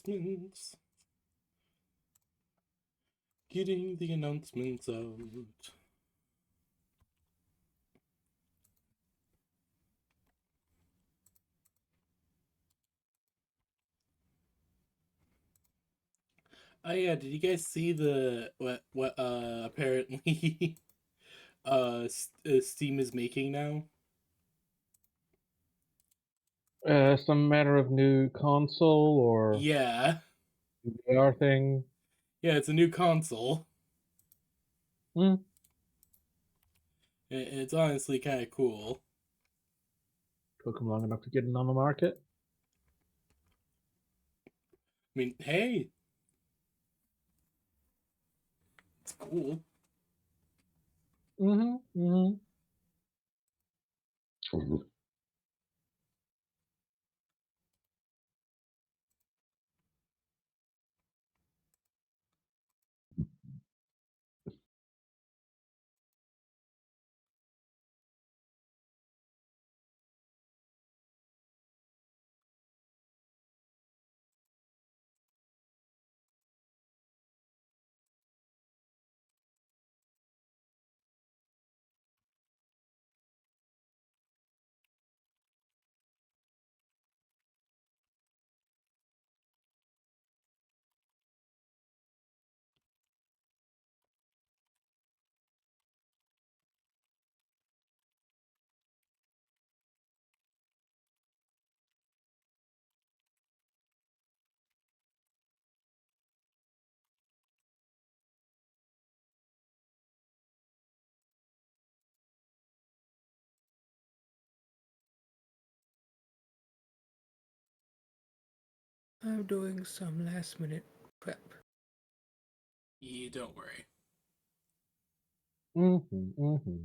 announcements. Getting the announcements out. Oh yeah, did you guys see the what apparently Steam is making now? Some matter of new console or Yeah. VR thing. Yeah, it's a new console. Hmm. It's honestly kind of cool. Took them long enough to get it on the market. I mean, hey, it's cool. Mm-hmm. Mm-hmm. I'm doing some last minute prep. Yeah, don't worry. Mm-hmm. Mm-hmm.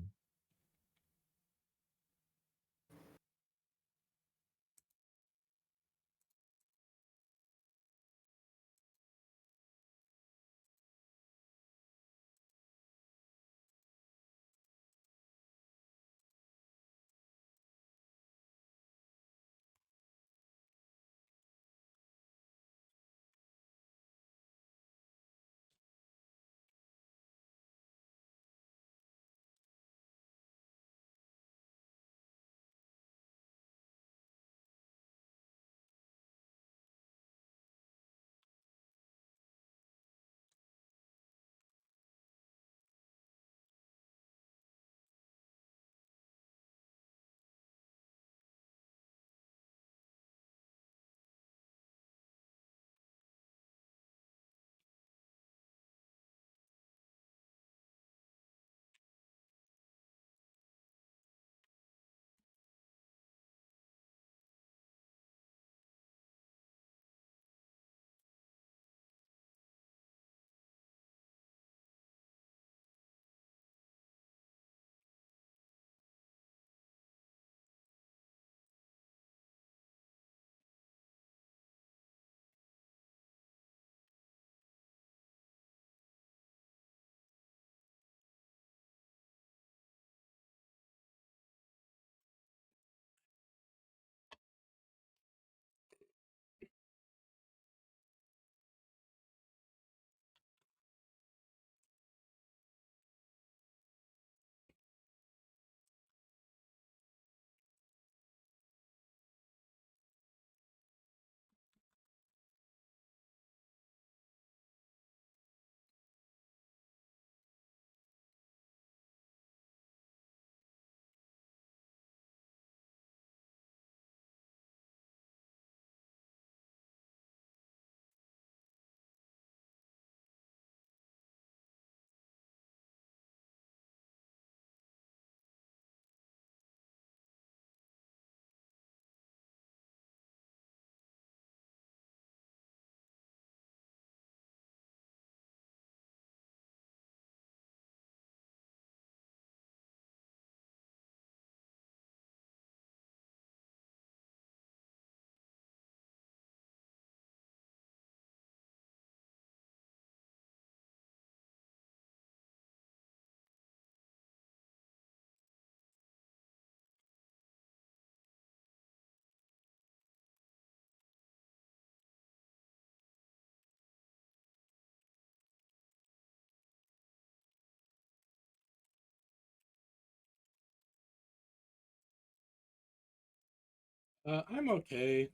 I'm okay.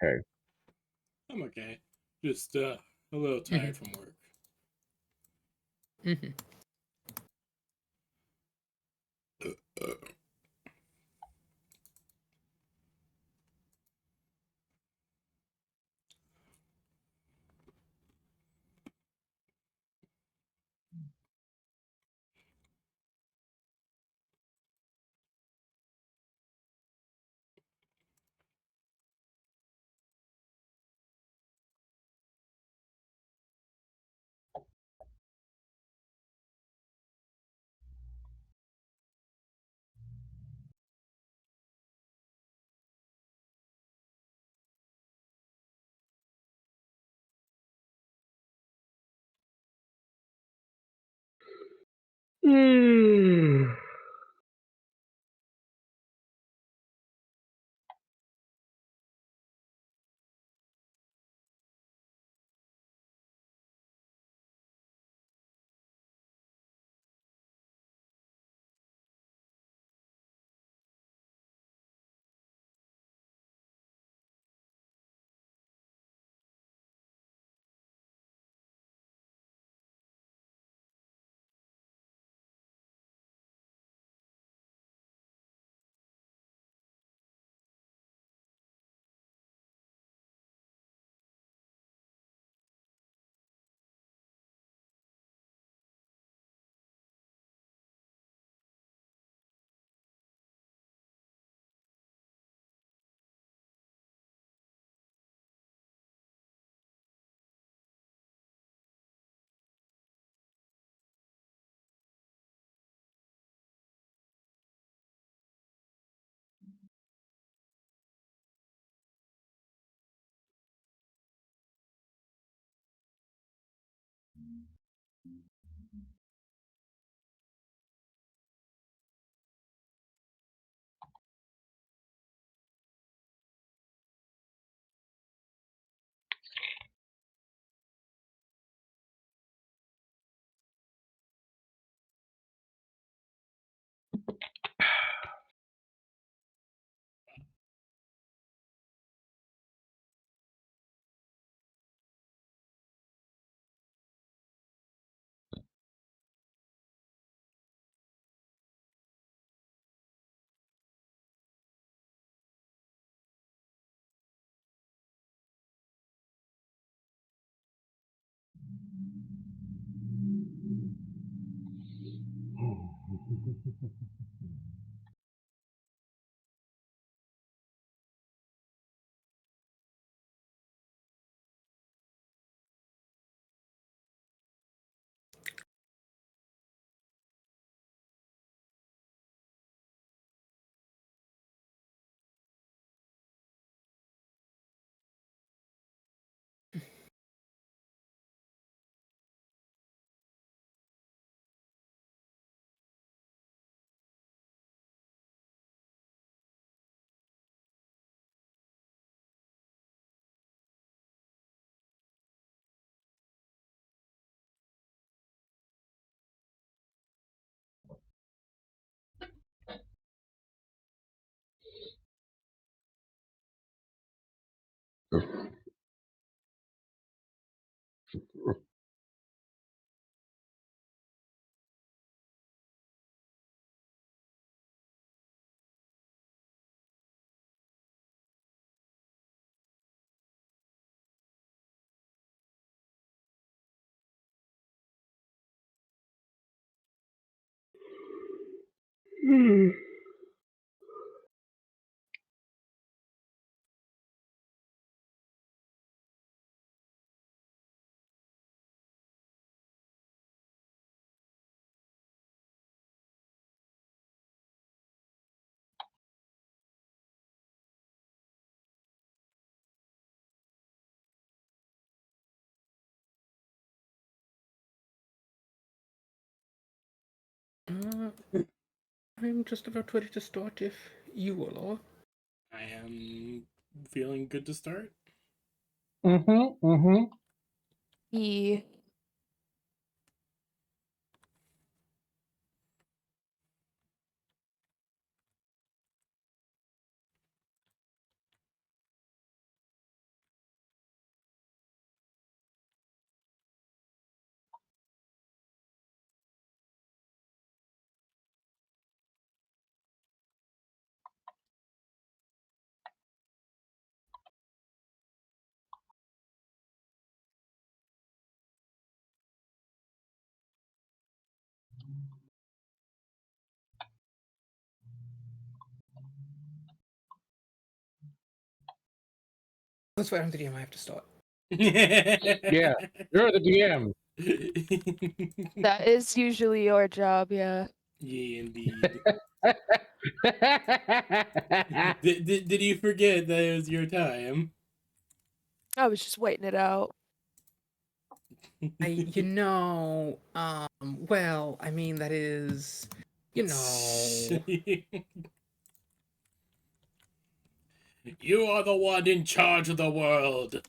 Okay. I'm okay. Just a little tired from work. Mm-hmm. Mm. I'm just about ready to start if you all are. I am feeling good to start. Mm-hmm. Mm-hmm. Yeah. Let's wait. I'm the DM. I have to start. Yeah, you're the DM. That is usually your job, yeah. Yeah, indeed. Did you forget that it was your time? I was just waiting it out. Well, I mean, that is, you know. You are the one in charge of the world.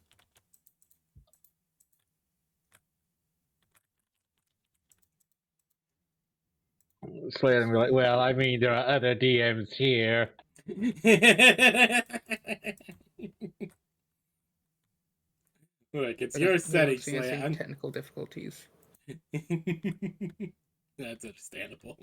Slayer and be like, well, I mean, there are other DMs here. Look, it's We're your not setting, experiencing Slan. technical difficulties. That's understandable.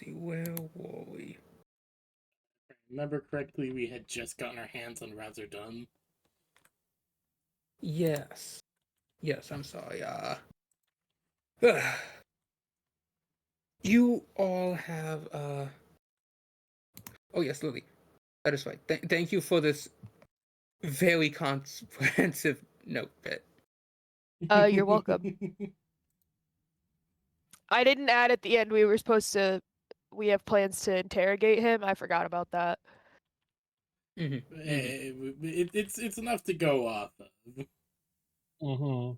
Let's see, where were we? Remember correctly, we had just gotten our hands on rathserdumb. Yes. Yes, I'm sorry. You all have, Oh, yes, Lily. That is right. Thank you for this very comprehensive note bit. You're welcome. I didn't add at the end we have plans to interrogate him. I forgot about that. It's enough to go off of. Mm-hmm.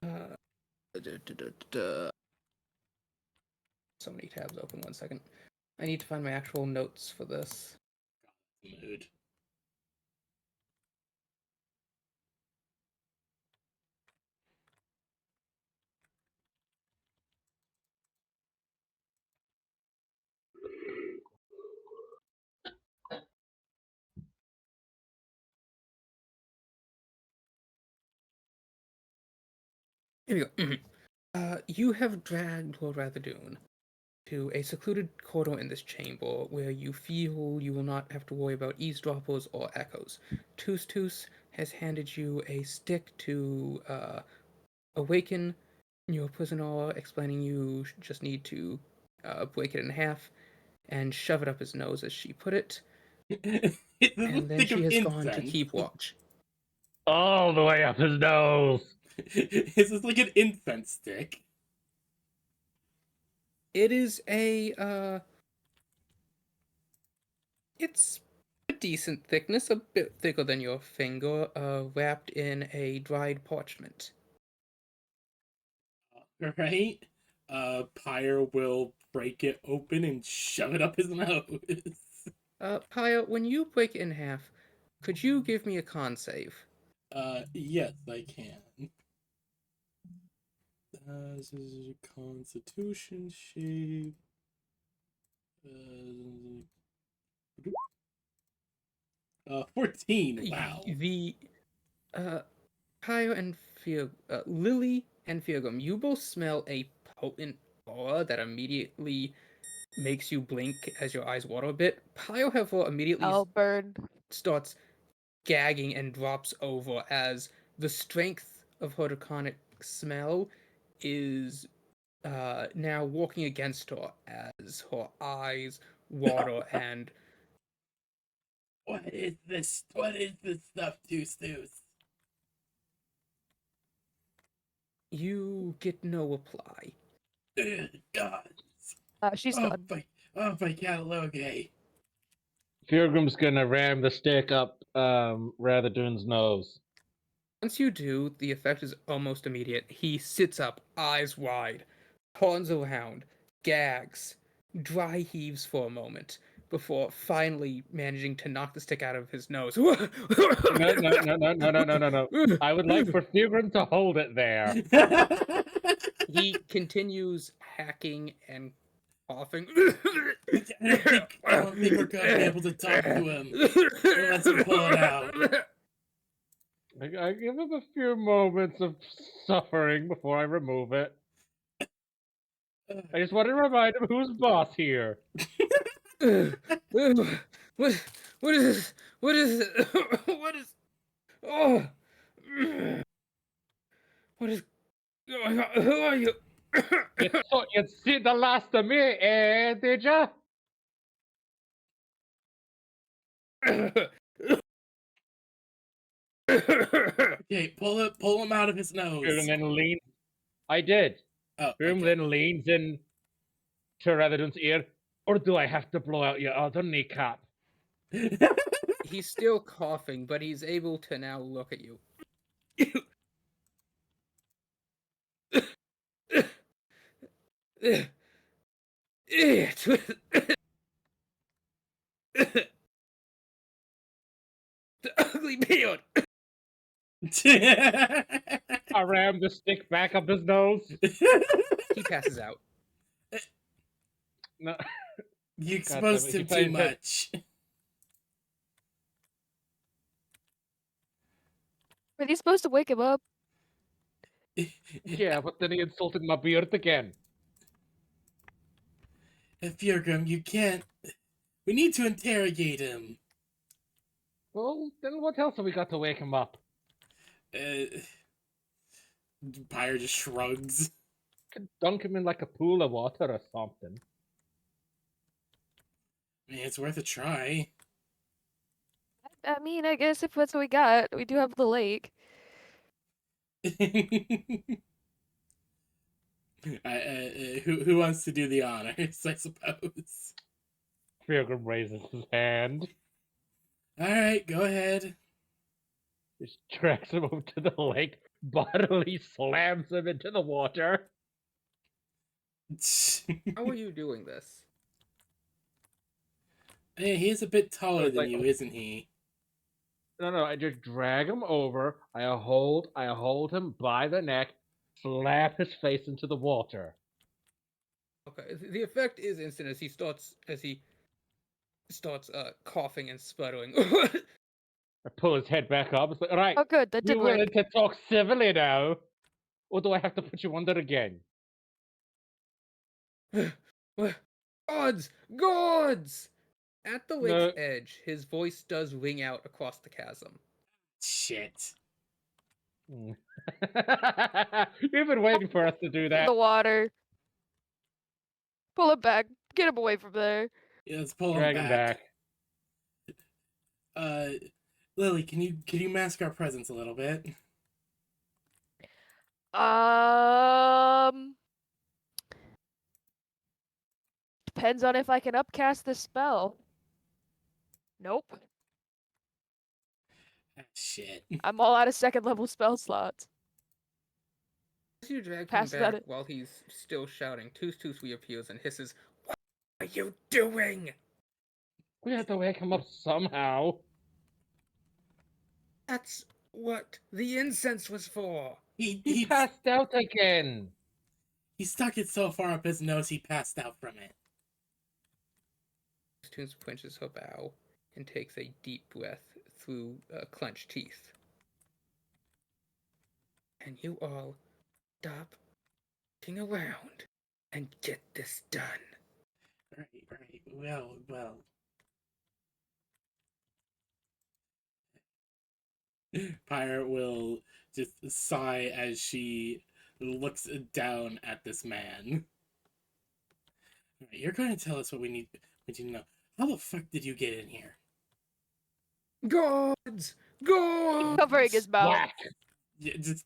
Uh, duh, duh, duh, duh. So many tabs open. 1 second. I need to find my actual notes for this. Mood. Here we go. You have dragged Lord Rathadoon to a secluded corridor in this chamber where you feel you will not have to worry about eavesdroppers or echoes. Toos Toos has handed you a stick to awaken your prisoner, explaining you just need to break it in half and shove it up his nose, as she put it. And then Think she of has gone to incense. keep watch. All the way up his nose. This is like an incense stick. It is it's a decent thickness, a bit thicker than your finger, wrapped in a dried parchment. Right? Pyre will break it open and shove it up his nose. Paya, when you break it in half, could you give me a con save? Yes, I can. This is a Constitution shape. 14. Wow. The Kyle and Lily and Fiogum, you both smell a potent aura that immediately makes you blink as your eyes water a bit. Pio, however, immediately I'll burn. starts gagging and drops over as the strength of her draconic smell is now walking against her as her eyes water and What is this? What is this stuff, Toos? you get no reply. God. She's Oh, done. my catalogue. Feargrim's gonna ram the stick up Ratherdoon's nose. Once you do, the effect is almost immediate. He sits up, eyes wide, turns around, gags, dry heaves for a moment, before finally managing to knock the stick out of his nose. No. I would like for Feargrim to hold it there. He continues hacking and coughing. I don't think we're gonna be able to talk to him unless we pull it out. I give him a few moments of suffering before I remove it. I just want to remind him who's boss here. What is this? What is it? What is? Oh, what is going on? Who are you? You thought you'd see the last of me, did ya? Okay, pull him out of his nose. Feargrim then leans. I did. Oh, Feargrim okay. then leans in to Ratherdoon's ear. Or do I have to blow out your other kneecap? He's still coughing, but he's able to now look at you. The ugly beard. I ram the stick back up his nose. He passes out. No. You exposed damn it, him he too finds it. much. Were they supposed to wake him up? Yeah, but then he insulted my beard again. Feargrim, you can't. We need to interrogate him. Well, then what else have we got to wake him up? Pyre just shrugs. Could dunk him in like a pool of water or something. I mean, it's worth a try. I mean, I guess if that's what we got, we do have the lake. Who wants to do the honors, I suppose? Feargrim raises his hand. Alright, go ahead. Just drags him over to the lake, bodily slams him into the water. How are you doing this? Hey, he's a bit taller than Like- you, isn't he? No, I just drag him over, I hold him by the neck, slap his face into the water. Okay, the effect is instant as he starts coughing and sputtering. I pull his head back up, it's like, alright, Oh, good. That you did work. willing to talk civilly now? Or do I have to put you under again? Gods! Gods! At the lake's No. edge, his voice does ring out across the chasm. Shit. You've been waiting for us to do In that. the water. Pull him back. Get him away from there. Yeah, let's pull Drag him him back. back. Lily, can you mask our presence a little bit? Depends on if I can upcast the spell. Nope. Shit. I'm all out of second level spell slots. As you drag him Pass about back it. while he's still shouting, Toos reappears and hisses, "What are you doing?" We have to wake him up somehow. That's what the incense was for. He passed out again. He stuck it so far up his nose he passed out from it. Toons clenches her bow and takes a deep breath through clenched teeth. And you all stop looking around and get this done. Right. Well. Pyre will just sigh as she looks down at this man. Alright, you're going to tell us what we need to know. How the fuck did you get in here? Gods! Gods! Covering his mouth. Whack! Yeah, just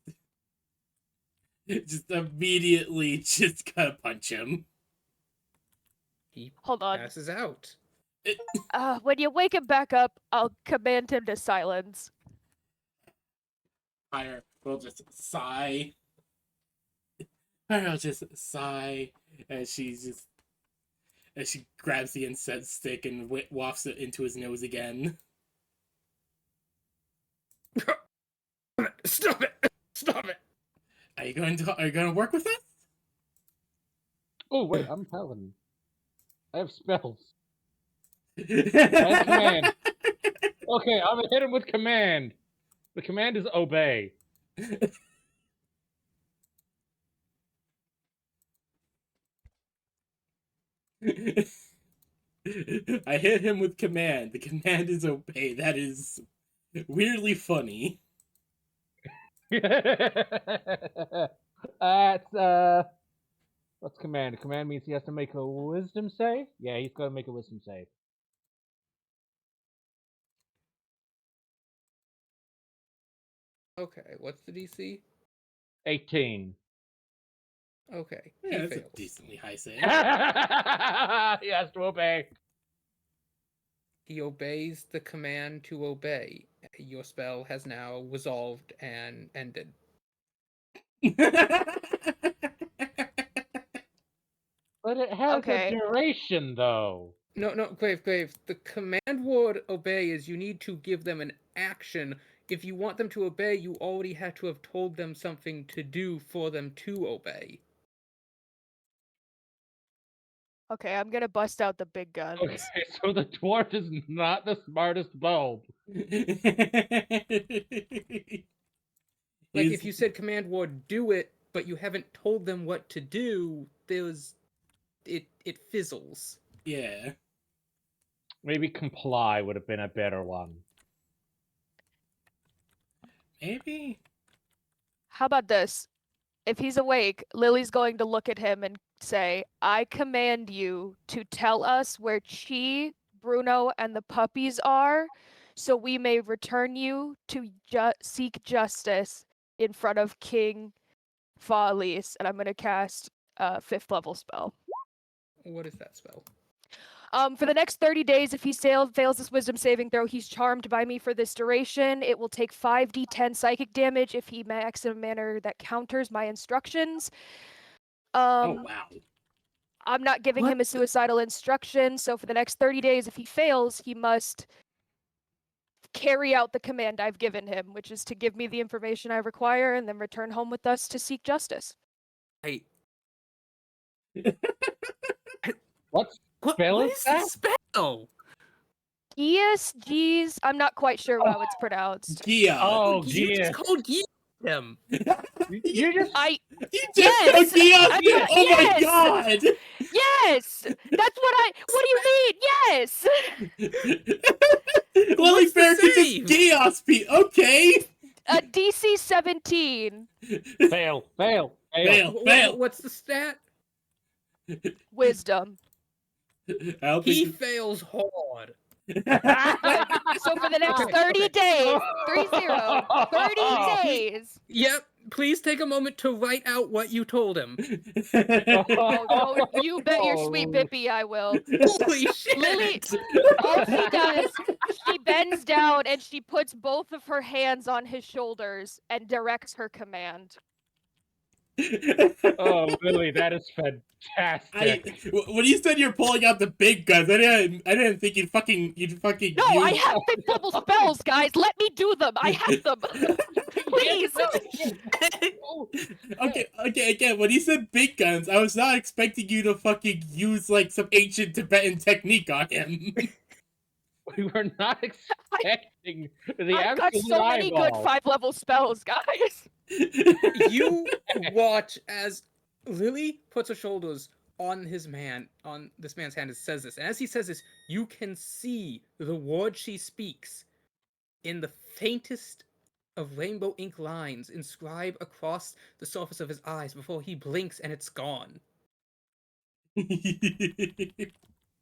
immediately just gotta punch him. He Hold on. passes out. When you wake him back up, I'll command him to silence. Pyre will just sigh. Pyre will just sigh as she grabs the incense stick and wafts it into his nose again. Stop it! Stop it! Are you going to work with us? Oh wait, I'm Paladin. I have spells. I have command. Okay, I'm gonna hit him with command. The command is obey. I hit him with command. The command is obey. That is weirdly funny. That's what's command? Command means he has to make a wisdom save? Yeah, he's gotta make a wisdom save. Okay, what's the DC? 18. Okay, Yeah, he that's fails. a decently high save. He has to obey. He obeys the command to obey. Your spell has now resolved and ended. But it has Okay. a duration, though. No, Grave. The command word obey is you need to give them an action. If you want them to obey, you already had to have told them something to do for them to obey. Okay, I'm gonna bust out the big guns. Okay, so the dwarf is not the smartest bulb. Like, He's- if you said command word do it, but you haven't told them what to do, it fizzles. Yeah. Maybe comply would have been a better one. Maybe. How about this? If he's awake, Lily's going to look at him and say, I command you to tell us where Chi, Bruno, and the puppies are, so we may return you to seek justice in front of King Fa'Alis. And I'm going to cast a 5th level spell. What is that spell? For the next 30 days, if he fails his wisdom saving throw, he's charmed by me for this duration. It will take 5d10 psychic damage if he acts in a manner that counters my instructions. Oh wow. I'm not giving What him a suicidal instruction, so for the next 30 days, if he fails, he must carry out the command I've given him, which is to give me the information I require and then return home with us to seek justice. I What spell what is is that? the spell? Gies, I'm not quite sure how it's pronounced. Gia. Oh, You yeah. just called him. You just You just Yes! called Gia. I thought- Oh my yes! god. Yes! That's what do you mean? Yes! Lily What's the Fair can save? just chaos beat. Okay. A DC 17. fail. Fail. What's the stat? Wisdom. I don't He think. fails hard. So for the next Okay, 30 okay. days, 30 days. Yep. Please take a moment to write out what you told him. Oh, you bet your sweet Bippy I will. Holy shit! Lily, all she does, she bends down and she puts both of her hands on his shoulders and directs her command. Oh, Lily, that is fantastic. When you said you're pulling out the big guns, I didn't think you'd fucking No, I use. have 5th level spells, guys. Let me do them. I have them. Please. Oh, Okay. Again, when you said big guns, I was not expecting you to fucking use like some ancient Tibetan technique on him. we were not expecting the I've got absolute so many good eyeball. 5th level spells, guys. You watch as Lily puts her shoulders on this man's hand and says this. And as he says this, you can see the word she speaks in the faintest of rainbow ink lines inscribe across the surface of his eyes before he blinks and it's gone.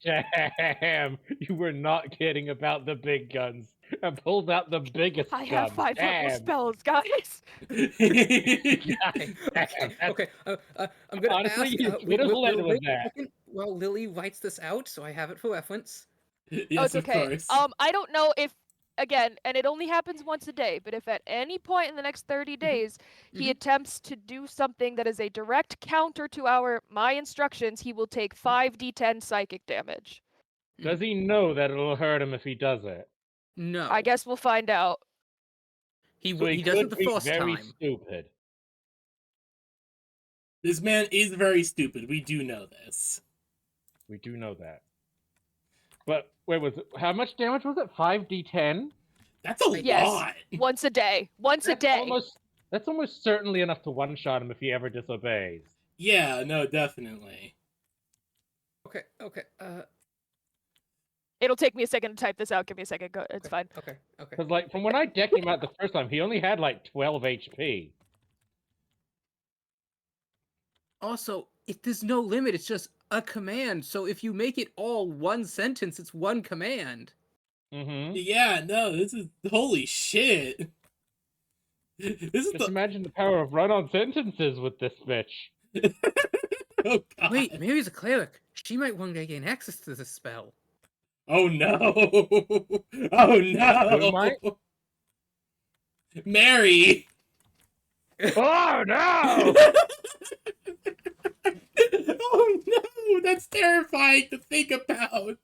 Damn, you were not kidding about the big guns. I pulled out the biggest I gun. have 5th level Damn. spells, guys. Okay. I'm gonna Honestly, ask. you could have led with that. While Lily writes this out, so I have it for reference. Oh, Yes, it's of okay. course. I don't know if, again, and it only happens once a day, but if at any point in the next 30 days he Mhm. attempts to do something that is a direct counter to my instructions, he will take 5d10 psychic damage. Does he know that it'll hurt him if he does it? No, I guess we'll find out. So he does it could the be first very time. stupid. This man is very stupid. We do know this. We do know that. But wait, how much damage was it? 5d10? That's a Yes. lot. Once a day. Once a day. That's almost certainly enough to one-shot him if he ever disobeys. Yeah, no, definitely. Okay. It'll take me a second to type this out. Give me a second. Go. It's fine. Okay. Because, like, from when I decked him out the first time, he only had, like, 12 HP. Also, there's no limit. It's just a command. So if you make it all one sentence, it's one command. Mm-hmm. Yeah, no, this is holy shit. This is Just imagine the power of run-on sentences with this bitch. Oh god. Wait, Mary's a cleric. She might one day gain access to this spell. Oh no. Oh no. Who might? Mary. Oh, no! Oh no, that's terrifying to think about.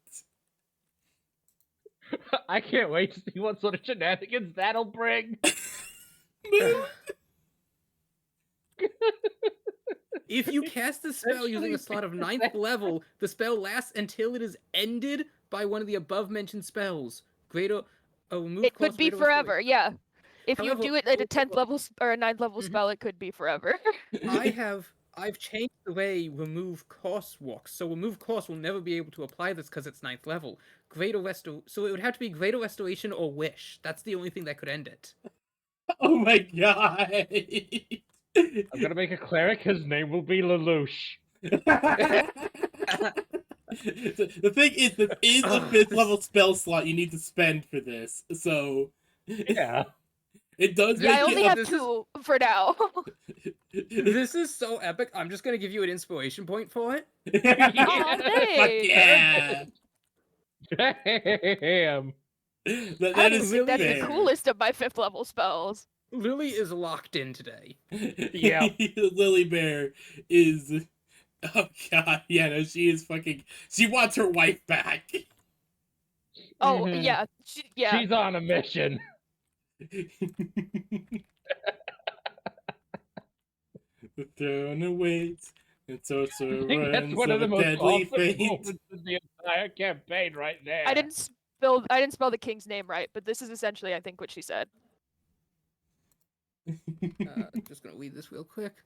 I can't wait to see what sort of shenanigans that'll bring. If you cast the spell using a slot of 9th level, the spell lasts until it is ended by one of the above-mentioned spells. It could be forever. Yeah. If you However, do it at a 10th level or a 9th level Mhm. spell, it could be forever. I've changed the way remove course works. So remove course will never be able to apply this because it's 9th level. So it would have to be Greater Restoration or Wish. That's the only thing that could end it. Oh my god. I'm gonna make a cleric, his name will be Lelouch. The thing is, this is a 5th level spell slot you need to spend for this, so Yeah. it does Yeah, I make only it. have 2 for now. This is so epic. I'm just gonna give you an inspiration point for it. Aw, Fuck thanks. yeah! Damn. That I is think that's fair. the coolest of my 5th level spells. Lily is locked in today. Yeah. Lily Bear is. Oh god, yeah, no, she is fucking. She wants her wife back. Oh, Mhm. yeah. Yeah. She's on a mission. The throne awaits, and sorcerer I think that's runs one of of the a most deadly awesome fate. moments in the entire campaign right there. I didn't spell the king's name right, but this is essentially, I think, what she said. Just gonna read this real quick.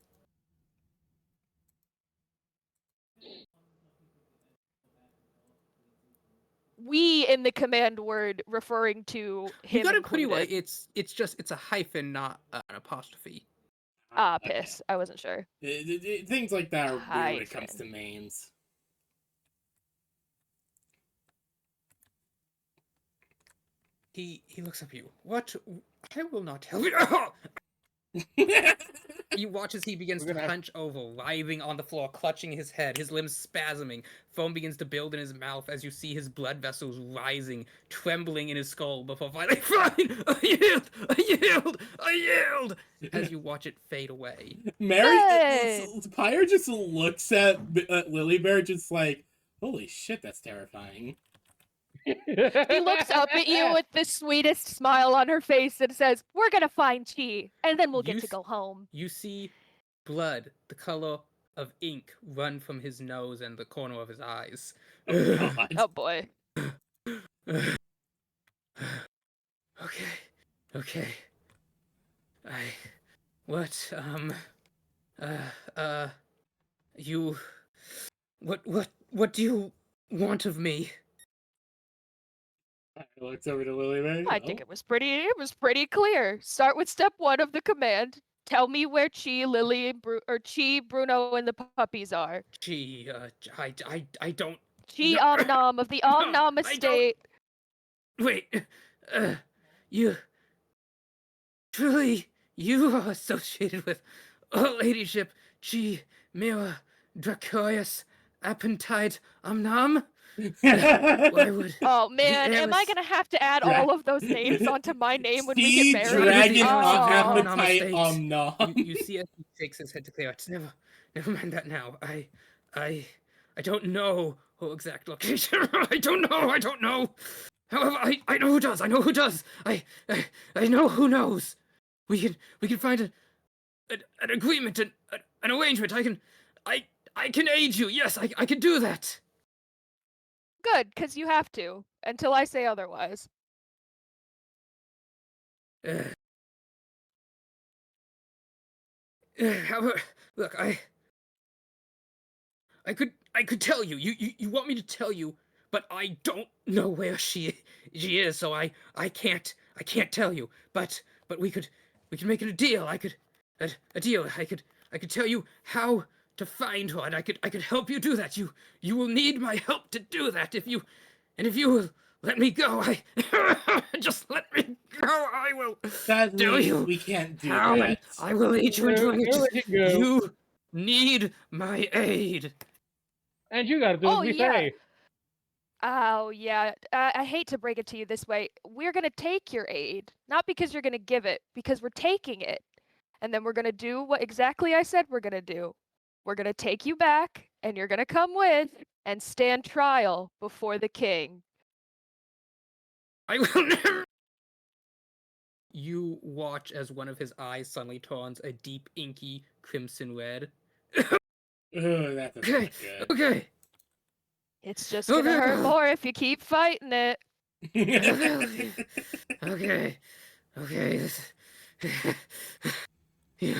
We in the command word referring to him. You got it pretty included. well. It's a hyphen, not an apostrophe. Ah, piss. I wasn't sure. Things like that are weird when it comes to Hyphen. names. He looks up at you. What? I will not tell you. You watch as he begins We're to gonna have- hunch over, writhing on the floor, clutching his head, his limbs spasming. Foam begins to build in his mouth as you see his blood vessels rising, trembling in his skull before finally fine! I yield! I yield! I yield! As you watch it fade away. Mary, Good. Pyre just looks at Lily Bear, just like, holy shit, that's terrifying. She looks up at you with the sweetest smile on her face and says, "We're gonna find Chi, and then we'll get You to s- go home." You see blood, the color of ink, run from his nose and the corner of his eyes. Oh, God. Oh boy. Okay. Okay. What, you... What do you want of me? Pyre looks over to Lily Bear. I think it was pretty clear. Start with step 1 of the command. Tell me where Chi, Lily, and Chi, Bruno, and the puppies are. Gee, I don't... Chi No. Omnom of the Omnom I don't- estate. Wait, you... Truly, you are associated with Her Ladyship G. Mira Dracoius Appetite Omnom? Why would... Oh man, am I heiress- gonna have to add Dra- all of those names onto my name when we Sea get married? Dragon Oh. of Oh. Appetite You, Omnom. you see as he shakes his head to clear it. Never mind that now. I don't know her exact location. I don't know. However, I know who does. I know who does. I know who knows. We can find an agreement, an arrangement. I can aid you. Yes, I can do that. Good, because you have to, until I say otherwise. However, look, I could tell you. You want me to tell you, but I don't know where she is, so I can't tell you. But we could make it a deal. A deal. I could tell you how to find her, and I could help you do that. You will need my help to do that. If you will let me go, just let me go. I will. Sadly, you we can't do How that. I will aid you in doing it. We'll Just- let it go. You need my aid. And you gotta do as Oh, we yeah. say. Oh, yeah. I hate to break it to you this way. We're gonna take your aid. Not because you're gonna give it, because we're taking it. And then we're gonna do what exactly I said we're gonna do. We're gonna take you back, and you're gonna come with and stand trial before the king. I will never. You watch as one of his eyes suddenly turns a deep, inky crimson red. Ugh, that doesn't Okay, look good. okay. It's just gonna hurt more if you keep fighting it. Okay. You,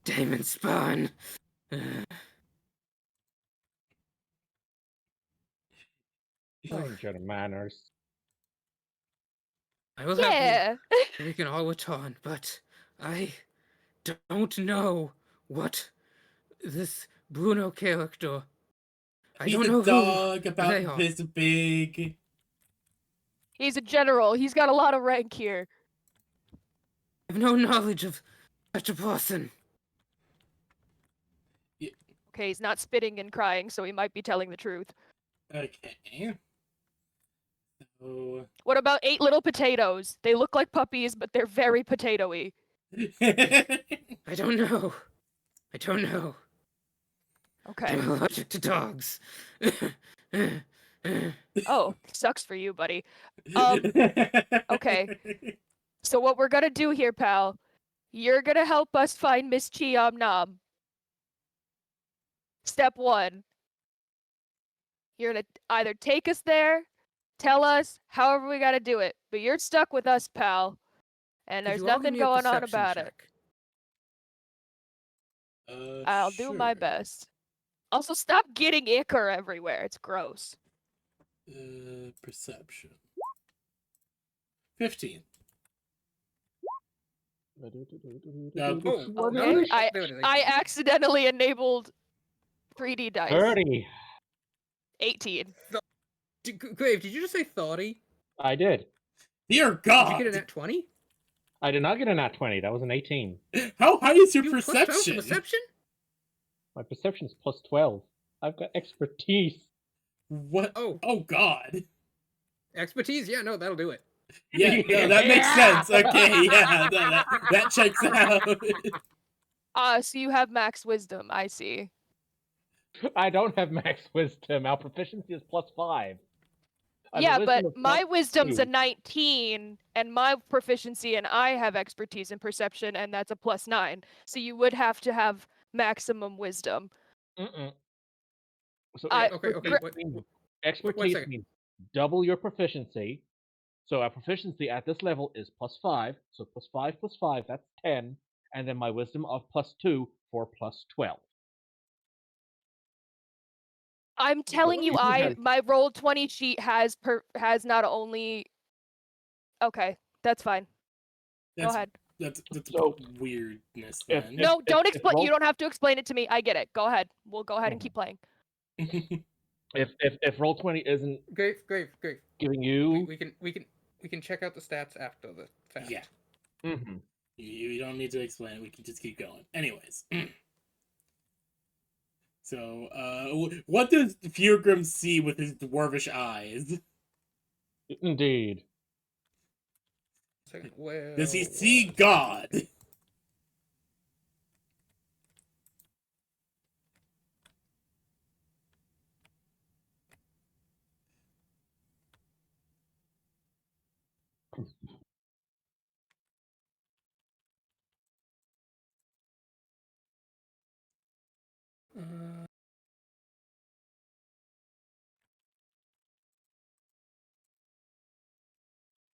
Damon Spawn. Mind your manners. I will have Yeah. you. We can all return, but I don't know what this Bruno character. I He's don't a know dog they about are. this big. He's a general. He's got a lot of rank here. I have no knowledge of such a person. Okay, he's not spitting and crying, so he might be telling the truth. Okay. So. What about 8 little potatoes? They look like puppies, but they're very potato-y. I don't know. Okay. I'm allergic to dogs. Oh, sucks for you, buddy. Okay. So what we're gonna do here, pal, you're gonna help us find Miss Chi Nom. Step 1. You're gonna either take us there, tell us, however we gotta do it. But you're stuck with us, pal. And Could there's you all give nothing me a going on perception about it. check? I'll do my Sure. best. Also, stop getting ichor everywhere. It's gross. Perception. 15. Oh, Okay. there it is. I accidentally enabled 3D dice. 30. 18. Grave, did you just say 30? I did. Dear Did you get God! it at 20? I did not get a nat 20. That was an 18. How high is your You plus 12 to perception? perception? My perception is plus 12. I've got expertise. What? Oh. Oh God. Expertise? Yeah, no, that'll do it. Yeah, no, that makes sense. Okay, yeah, that checks out. So you have max wisdom, I see. I don't have max wisdom. Our proficiency is plus 5. Yeah, but my plus wisdom's a 2. 19, and my proficiency, and I have expertise and perception, and that's a plus 9. So you would have to have maximum wisdom. Mm-mm. So Okay, expertise second. means double your proficiency. So our proficiency at this level is plus 5. So plus 5, that's 10. And then my wisdom of plus 2 for plus 12. I'm telling you, have- my roll 20 sheet has not only. Okay, that's fine. Go ahead. That's So, weirdness if- then. No, don't explain. roll- You don't have to explain it to me. I get it. Go ahead. We'll go ahead and keep playing. If roll 20 isn't Great. giving you, We can check out the stats after the fact. Yeah. mm-hmm. You don't need to explain it. We can just keep going. Anyways. So, what does Furgrim see with his dwarvish eyes? Indeed. Second, well, Does he see God? Uh,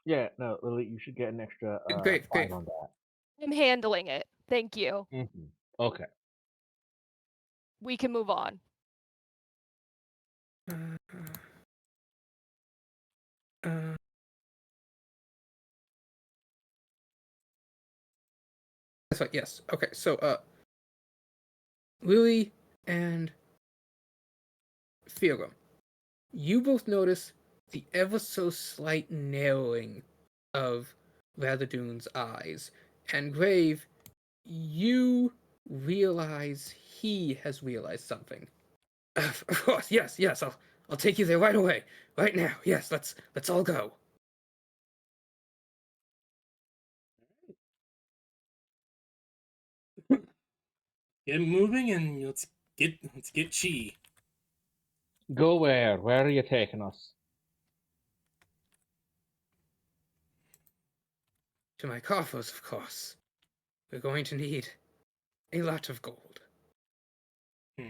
Yeah, no, Lily, you should get an extra Great. 5 on that. I'm handling it. Thank you. Mm-hmm. Okay. We can move on. That's right. Yes. Okay. So, Lily and Fiorum, you both notice the ever so slight narrowing of Ratherdoon's eyes, and Grave, you realize he has realized something. Of course, yes. I'll take you there right away, right now. Yes, let's all go. Get moving and let's get chi. Go where? Where are you taking us? To my coffers, of course. We're going to need a lot of gold. Does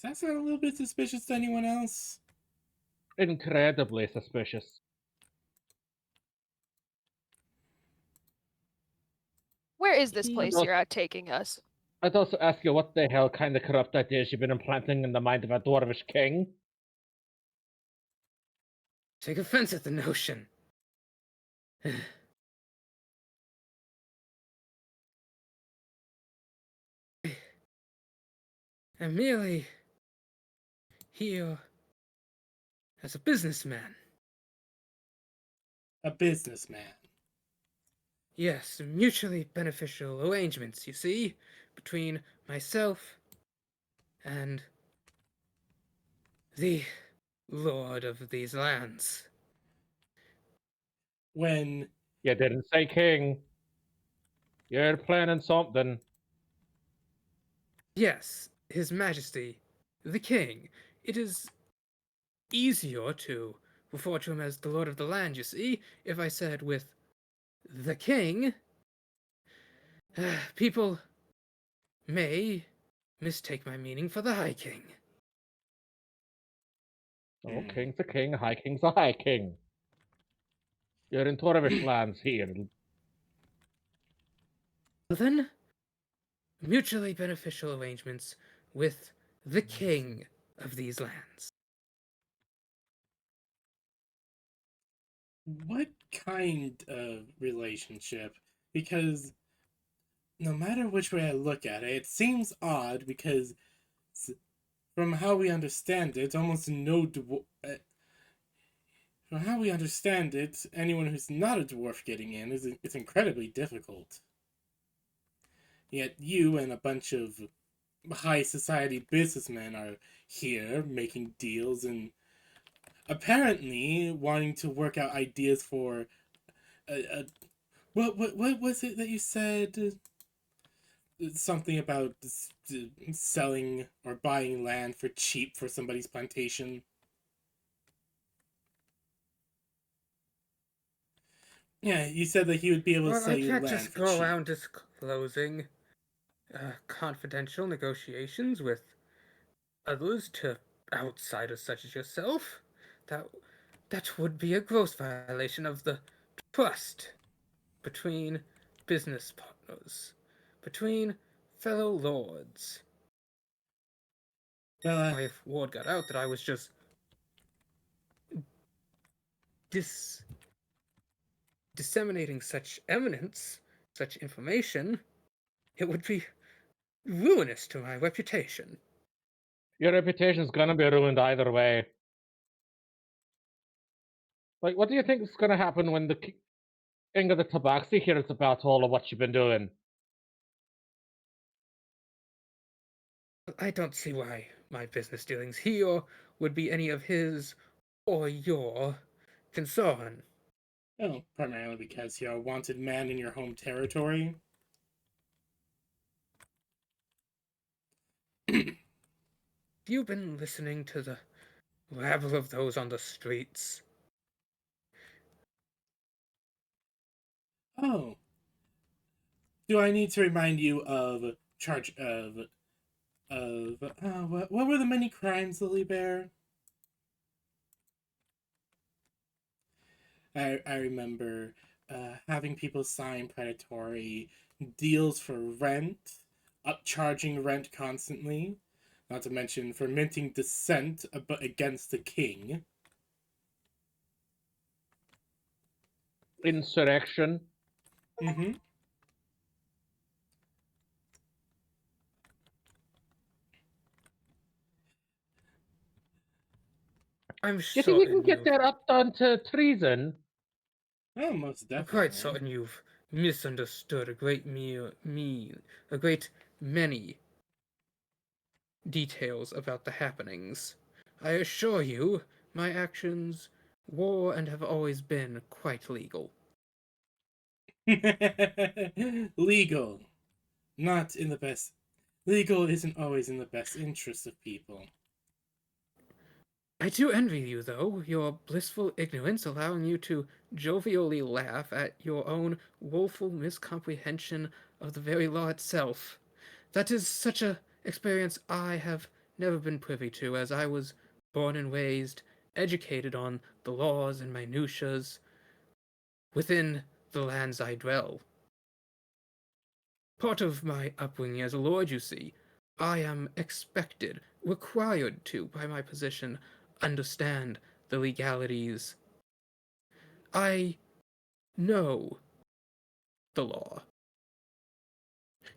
that sound a little bit suspicious to anyone else? Incredibly suspicious. Where is this He place does- you're at taking us? I'd also ask you what the hell kind of corrupt ideas you've been implanting in the mind of a dwarvish king. Take offense at the notion. I'm merely here as a businessman. A businessman. Yes, mutually beneficial arrangements, you see, between myself and the lord of these lands. When You didn't say king. You're planning something. Yes, His Majesty, the King. It is easier to refer to him as the Lord of the Land, you see. If I said with the King, people may mistake my meaning for the High King. Oh, king's a king, high king's a high king. You're in dwarvish lands here. Well then, mutually beneficial arrangements with the King of these lands. what kind of relationship? Because no matter which way I look at it, it seems odd because from how we understand it, almost no From how we understand it, anyone who's not a dwarf getting in is incredibly difficult. Yet you and a bunch of high society businessmen are here making deals and apparently wanting to work out ideas for a what was it that you said? Something about selling or buying land for cheap for somebody's plantation. Yeah, you said that he would be able to Well, sell I you can't land just for go cheap. around disclosing confidential negotiations with others to outsiders such as yourself. That that would be a gross violation of the trust between business partners, between fellow lords. Well, If word got out that I was just dis- disseminating such evidence, such information, it would be ruinous to my reputation. Your reputation's gonna be ruined either way. Like, what do you think is gonna happen when the king of the Tabaxi hears about all of what you've been doing? I don't see why my business dealings here would be any of his or your concern. well, primarily because you're a wanted man in your home territory. You've been listening to the rabble of those on the streets. Oh, do I need to remind you of charge of what were the many crimes, Lily Bear? I remember having people sign predatory deals for rent, upcharging rent constantly, not to mention fermenting dissent against the king. Insurrection. Mm-hmm. I'm You think you can certain get you've that up done to treason? Oh, most I'm quite definitely. certain you've misunderstood a great many details about the happenings. I assure you, my actions were and have always been quite legal. Legal, not in the best. Legal isn't always in the best interest of people. I do envy you, though, your blissful ignorance allowing you to jovially laugh at your own woeful miscomprehension of the very law itself. That is such a experience I have never been privy to, as I was born and raised, educated on the laws and minutiae within the lands I dwell. Part of my upbringing as a lord, you see, I am expected, required to, by my position, understand the legalities. I know the law.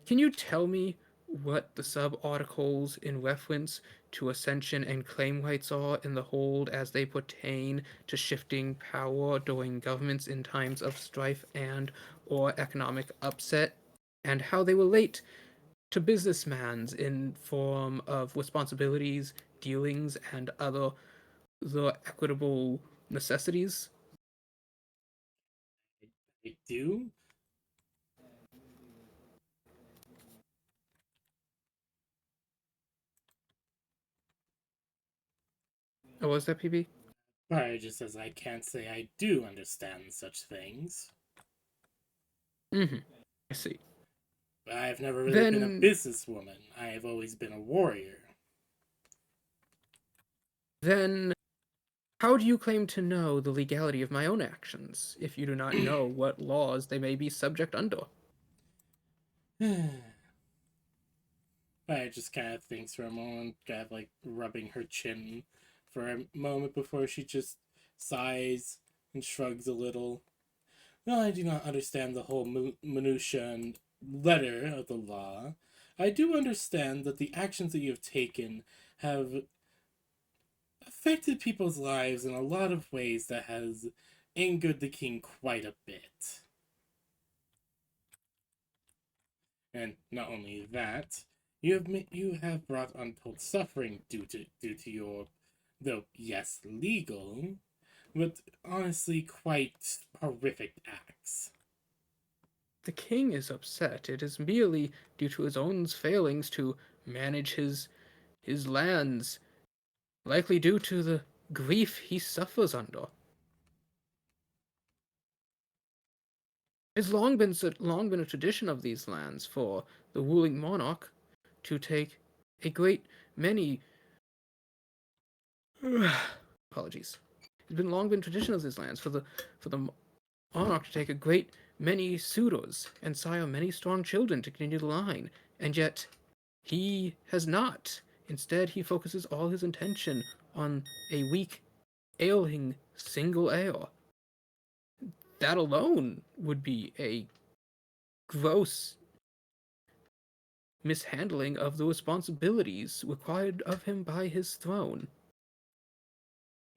Can you tell me what the sub-articles in reference to ascension and claim rights are in the hold as they pertain to shifting power during governments in times of strife and or economic upset, and how they relate to businessmen's in form of responsibilities, dealings, and other the equitable necessities? I do. Oh, was that PB? But just as I can't say I do understand such things. Mm-hmm. I see. I've never really been a Then businesswoman. I have always been a warrior. then how do you claim to know the legality of my own actions if you do not know what laws they may be subject under? I just kind of thinks for a moment, kind of like rubbing her chin for a moment before she just sighs and shrugs a little. No, I do not understand the whole minutia and letter of the law. I do understand that the actions that you have taken have affected people's lives in a lot of ways that has angered the king quite a bit. And not only that, you have brought untold suffering due to your, though yes legal, but honestly quite horrific acts. The king is upset. It is merely due to his own failings to manage his lands, likely due to the grief he suffers under. It's long been a tradition of these lands for the ruling monarch to take a great many apologies. It's been long been tradition of these lands for the monarch to take a great many suitors and sire many strong children to continue the line, and yet he has not. Instead, he focuses all his attention on a weak, ailing single heir. That alone would be a gross mishandling of the responsibilities required of him by his throne.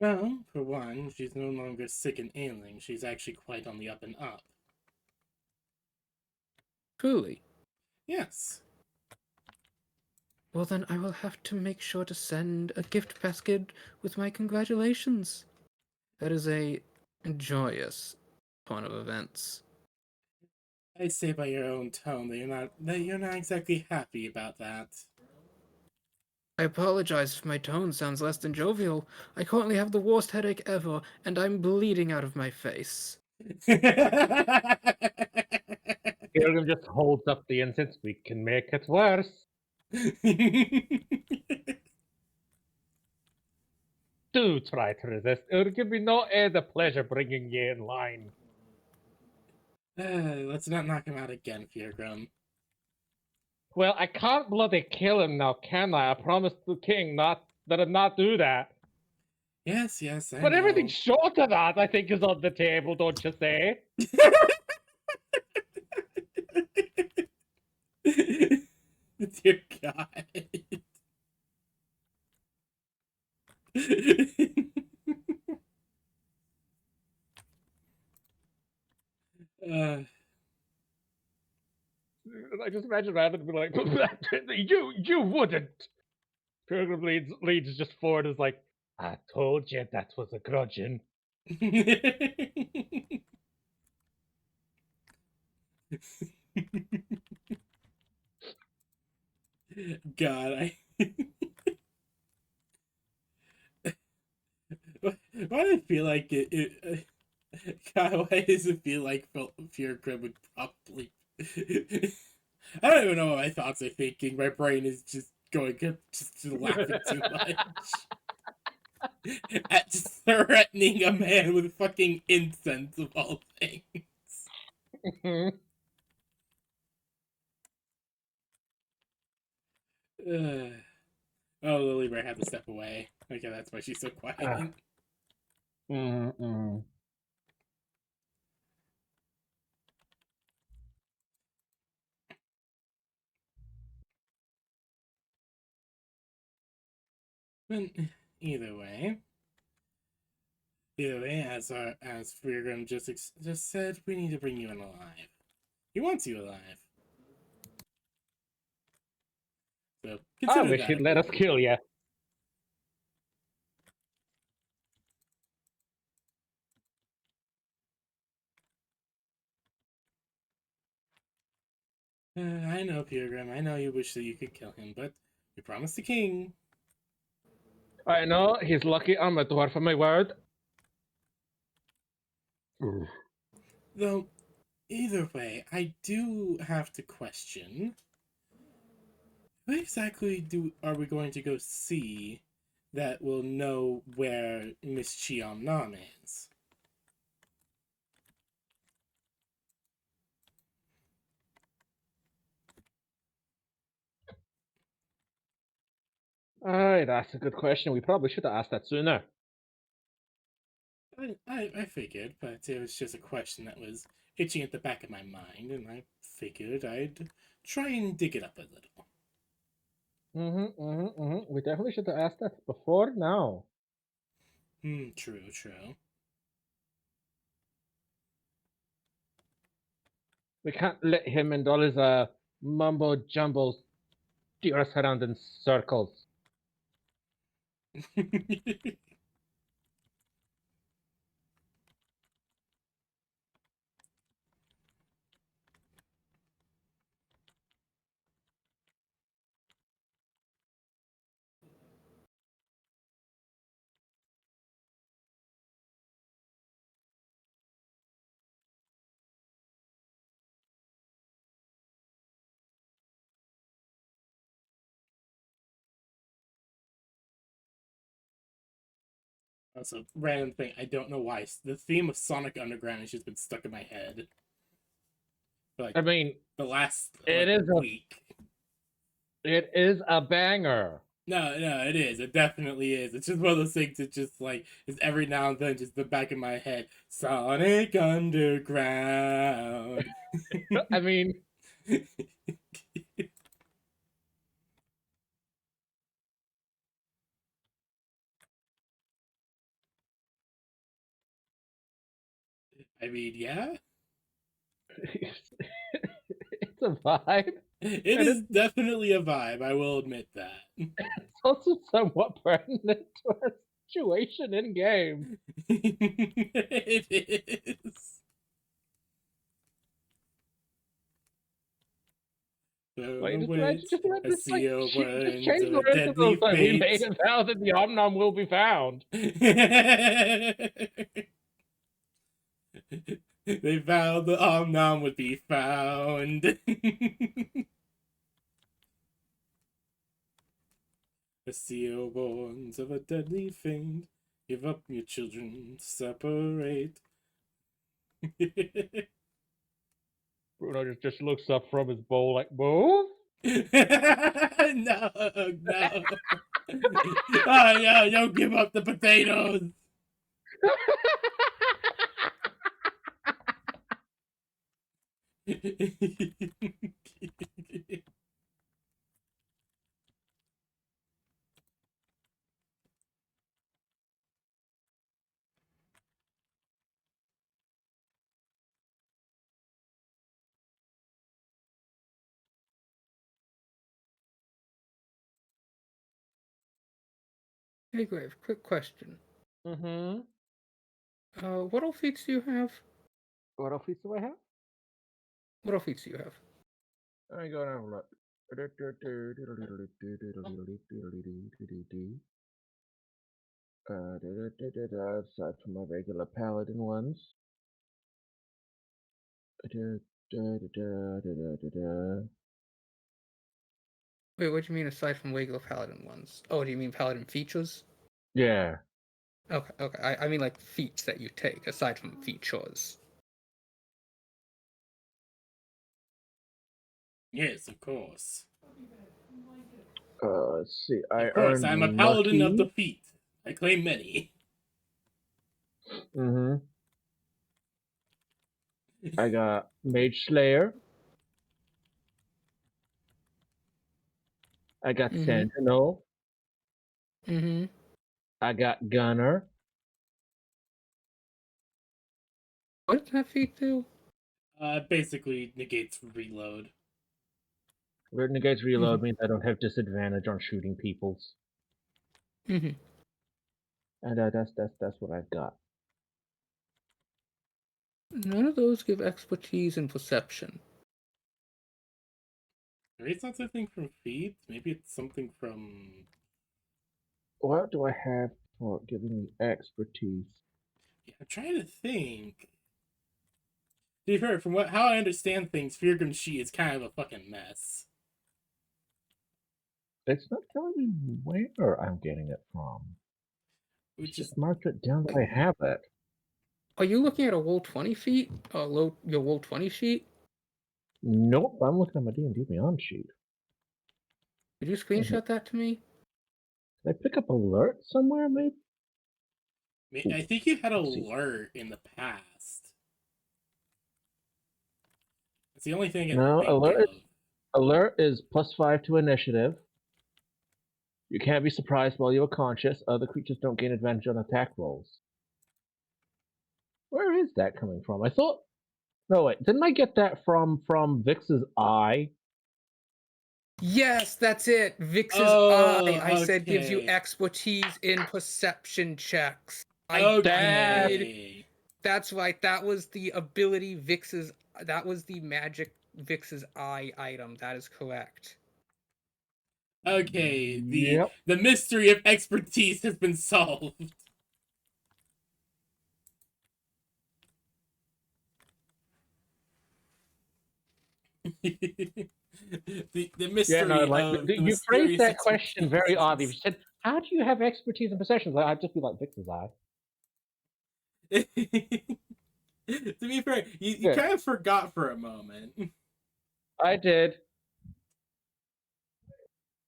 Well, for one, she's no longer sick and ailing. She's actually quite on the up and up. Truly. Yes. Well, then I will have to make sure to send a gift basket with my congratulations. That is a joyous turn of events. I say by your own tone that you're not exactly happy about that. I apologize if my tone sounds less than jovial. I currently have the worst headache ever, and I'm bleeding out of my face. Pilgrim just holds up the incense. We can make it worse. Do try to resist. It would give me no end of pleasure bringing you in line. Let's not knock him out again, Feargrum. Well, I can't bloody kill him now, can I? I promised the king not that I'd not do that. Yes, yes, I But know. everything short of that, I think, is on the table, don't you say? Dear God. uh, I just imagine Rabbit would be like, you wouldn't. Pilgrim leads just forward is like, I told you that was a grudging. God, why do I feel like God, why does it feel like Fear Crib would probably? I don't even know what my thoughts are thinking. My brain is just going, just laughing too much at just threatening a man with fucking incense of all things. Uh, oh, Lily Bear had to step away. Okay, that's why she's so quiet. But either way, as Freergrim just said, we need to bring you in alive. He wants you alive. So I consider wish that he'd a let us boon. kill you. I know, Pilgrim. I know you wish that you could kill him, but we promised the king. I know, he's lucky I'm a dwarf of my word. Though, either way, I do have to question, who exactly are we going to go see that will know where Miss Cheom Nam is? Aye, that's a good question. We probably should have asked that sooner. I figured, but it was just a question that was itching at the back of my mind, and I figured I'd try and dig it up a little. We definitely should have asked that before now. True, true. We can't let him and all his mumbo jumbo steer us around in circles. Also, random thing. I don't know why the theme of Sonic Underground has just been stuck in my head for like I mean, the last it like is week. it is a banger. No, it is. It definitely is. It's just one of those things that just like is every now and then just the back of my head. Sonic Underground. I mean, I mean, yeah, it's a vibe. it And is definitely a vibe. I will admit that. it's also somewhat pertinent to our situation in game. It is. So Like, the witch, just imagine a this, like, sea of just worms change of the a rest of those. deadly Like, we made fate. a vow that the Omnom will be found. They vowed the Omnom would be found. A sea of worms of a deadly fate. Give up your children, separate. Bruno just looks up from his bowl like, move? No, no. Oh, yeah, don't give up the potatoes. Hey, Grave, quick question. Mm-hmm. What all feats do you have? What else do I have? What all feats do you have? Let me go and have a look. Aside from my regular paladin ones. Wait, what do you mean aside from regular paladin ones? Oh, do you mean paladin features? Yeah. Okay, okay. I mean like feats that you take aside from features. Yes, of course. Let's see. I Of course, earned I'm a paladin of the lucky. feet. I claim many. Mm-hmm. I got Mage Slayer. I got Mm-hmm. Sentinel. Mm-hmm. I got Gunner. What does that feat do? Basically negates reload. Where negates reload means I don't have disadvantage on shooting peoples. Mm-hmm. And that's what I've got. None of those give expertise in perception. Maybe it's not something from feet. Maybe it's something from. What do I have for giving me expertise? Yeah, I'm trying to think. To be fair, from how I understand things, Feargrim She is kind of a fucking mess. It's not telling me where I'm getting it from. It's Which is. just marked it down that I have it. Are you looking at a roll 20 feat? Your roll 20 sheet? Nope, I'm looking at my D&D Beyond sheet. Could you screenshot that to me? Did I pick up alert somewhere, maybe? I think you had Let's see. alert in the past. It's the only thing I can No, think of. alert is +5 to initiative. You can't be surprised while you're conscious. Other creatures don't gain advantage on attack rolls. Where is that coming from? I thought... No, wait. Didn't I get that from Vix's eye? Yes, that's it. Vix's eye, I said, gives you okay. expertise in perception checks. I did. Okay. That's right. That was the ability Vix's. That was the magic Vix's eye item. That is correct. Okay. Yep. The mystery of expertise has been solved. the mystery Yeah, no, like, of the you phrased mysterious that question very oddly. You expertise. said, how do you have expertise in perception? Like, I'd just be like, Vix's eye. To be fair, you Yeah. kind of forgot for a moment. I did.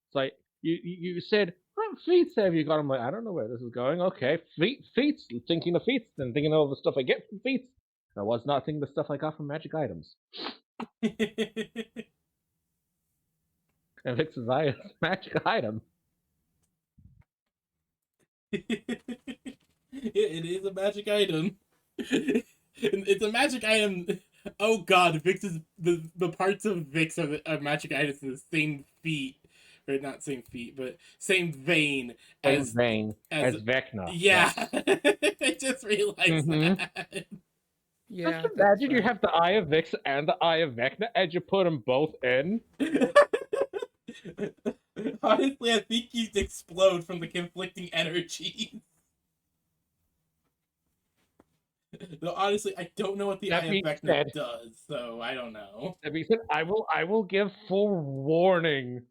It's like, you said, what feats have you got? I'm like, I don't know where this is going. Okay, feats. Thinking of feats, then thinking of all the stuff I get from feats. I was not thinking the stuff I got from magic items. And Vix's eye is a magic item. It is a magic item. It's a magic item. Oh god, Vix is the parts of Vix are magic items in the same feat, or not same feat, but same vein Same as vein as Vecna. Yeah, Yes. I just realized that. Yeah. Just that's imagine you right. have the eye of Vix and the eye of Vecna, and you put them both in. Honestly, I think you'd explode from the conflicting energies. Though honestly, I don't know what the That Eye of being Vecna said- does, so I don't know. That being said, I will give full warning.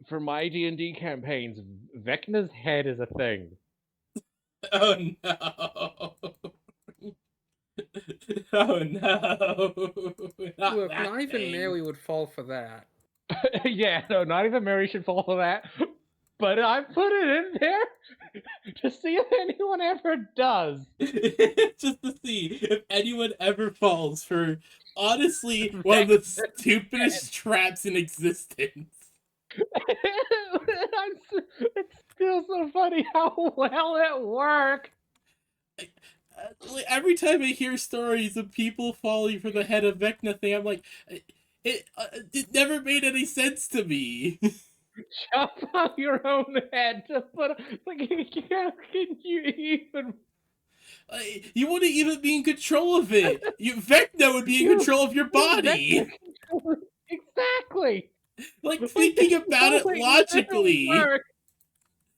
For my D&D campaigns, Vecna's head is a thing. Oh no! Oh no! Not Look, that not even thing. Mary would fall for that. Yeah, no, not even Mary should fall for that. But I put it in there to see if anyone ever does. Just to see if anyone ever falls for honestly one of the stupidest traps in existence. It's still so funny how well it worked. Like, every time I hear stories of people falling for the head of Vecna thing, I'm like, it never made any sense to me. Chop off your own head to put. Like, how can you even? You wouldn't even be in control of it. Vecna would be in control of your body. Exactly. Like, thinking about it logically.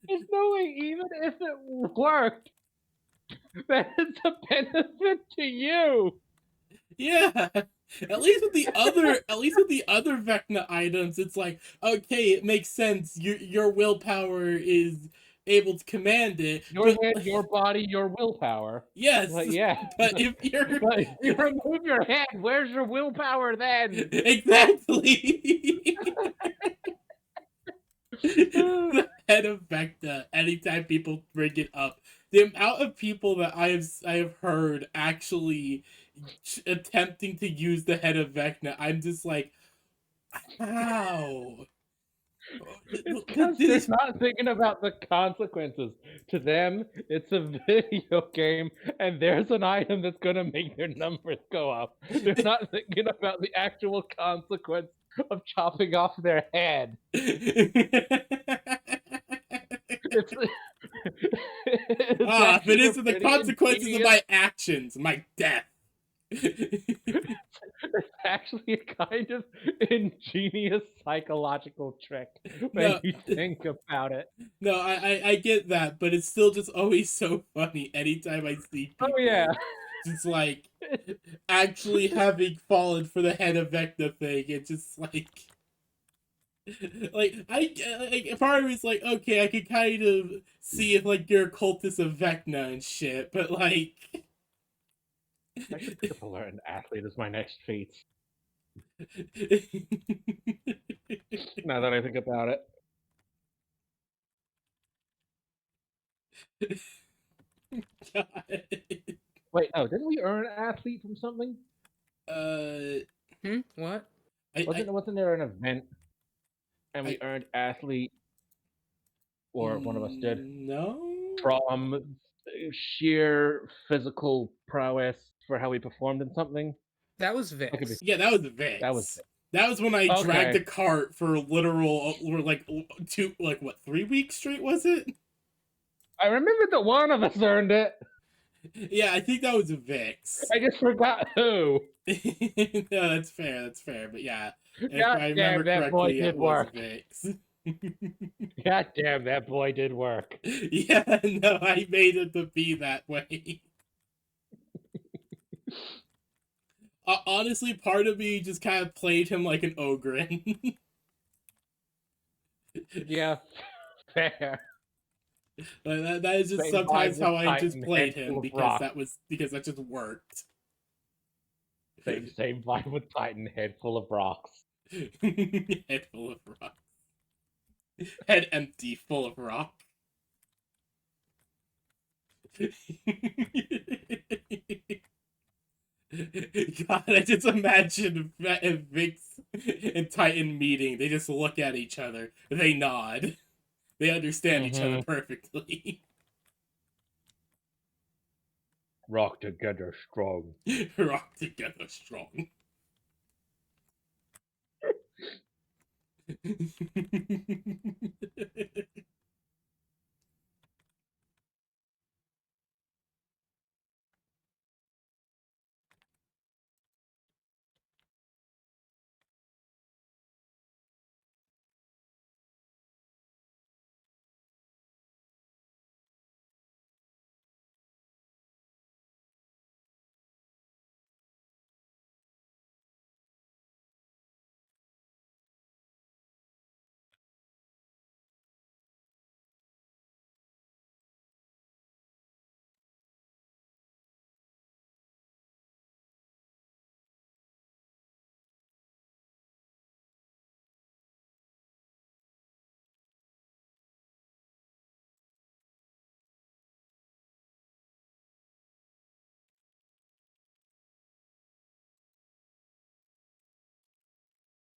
There's no way, even if it worked, that it's a benefit to you. Yeah. At least with the other Vecna items, it's like, okay, it makes sense. Your willpower is able to command it. Your head, your body, your willpower. Yes. Like, yeah. But if you're But if you remove your head, where's your willpower then? Exactly. The head of Vecna, anytime people bring it up, the amount of people that I have heard actually attempting to use the head of Vecna, I'm just like, how? It's because they're not thinking about the consequences. To them, it's a video game, and there's an item that's gonna make their numbers go up. They're not thinking about the actual consequence of chopping off their head. It's but it's the consequences of my actions, my death. It's actually a kind of ingenious psychological trick when you think about it. No, I get that, but it's still just always so funny anytime I see people. Oh yeah. Just like actually having fallen for the head of Vecna thing. It's just like part of me is like, okay, I can kind of see if like you're a cultist of Vecna and shit, but like I should pick up a learned athlete as my next feat. Now that I think about it. God. Wait, no, didn't we earn athlete from something? What? Wasn't there an event? and we I- earned athlete, or one of us did, No. from sheer physical prowess for how we performed in something? That was That could be. Vix. Yeah, that was That was Vix. That was when I dragged okay. a cart for literal, or like 3 weeks straight, was it? I remember that one of us earned it. Yeah, I think that was Vix. I just forgot who. No, that's fair. That's fair. But yeah, if God I damn, remember that boy correctly, did it was work. Vix. God damn, that boy did work. Yeah, no, I made it to be that way. Honestly, part of me just kind of played him like an ogre. Yeah, fair. That is just Same vibe sometimes with how I just Titan, head played full him of because rock. that just worked. Same vibe with Titan, head full of rocks. Head full of rock. Head empty, full of rock. God, I just imagine if Vix and Titan meeting. They just look at each other. They nod. They understand each other Mm-hmm. perfectly. Rock together strong. Rock together strong.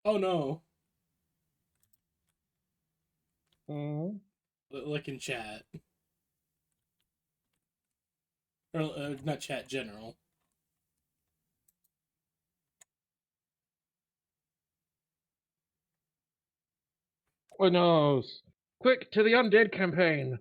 Oh no. Mm-hmm. Look in chat. Or not chat, general. Who knows? Quick to the undead campaign.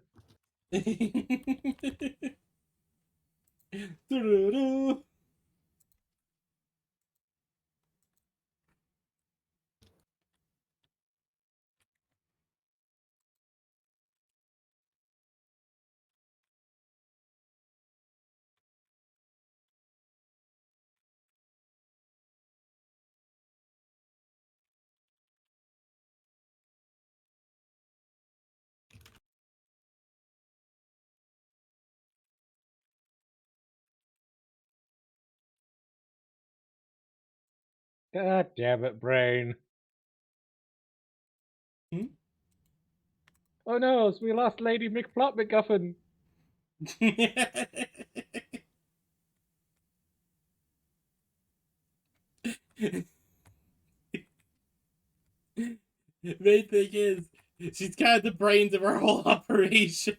God damn it, brain. Hmm? Oh no, we lost Lady McPlot McGuffin. Main thing is, she's kind of the brains of our whole operation.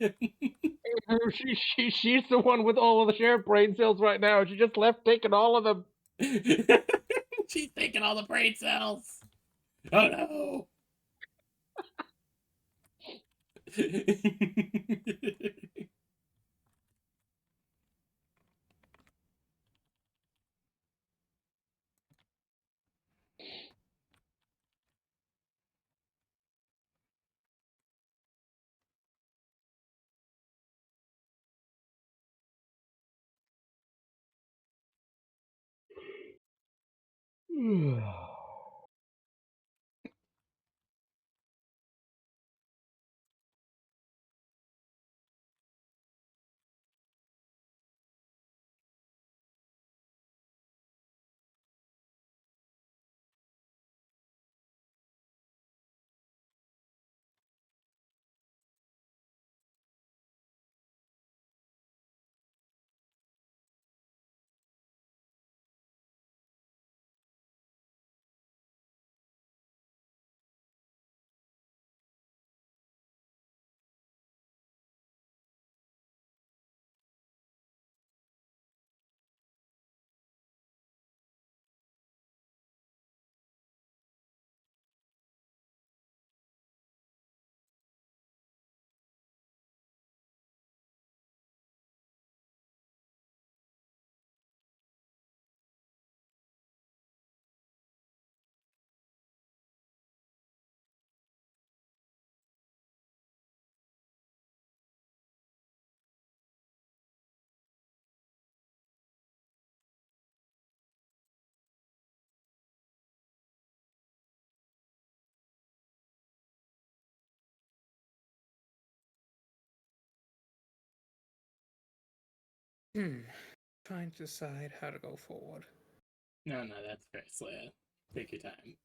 She's the one with all of the shared brain cells right now. She just left taking all of them. She's taking all the brain cells. Oh no. Trying to decide how to go forward. No, that's fair, Slayer. Take your time.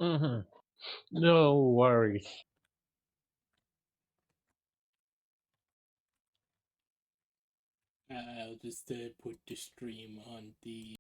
Mm-hmm. No worries. I'll just put the stream on the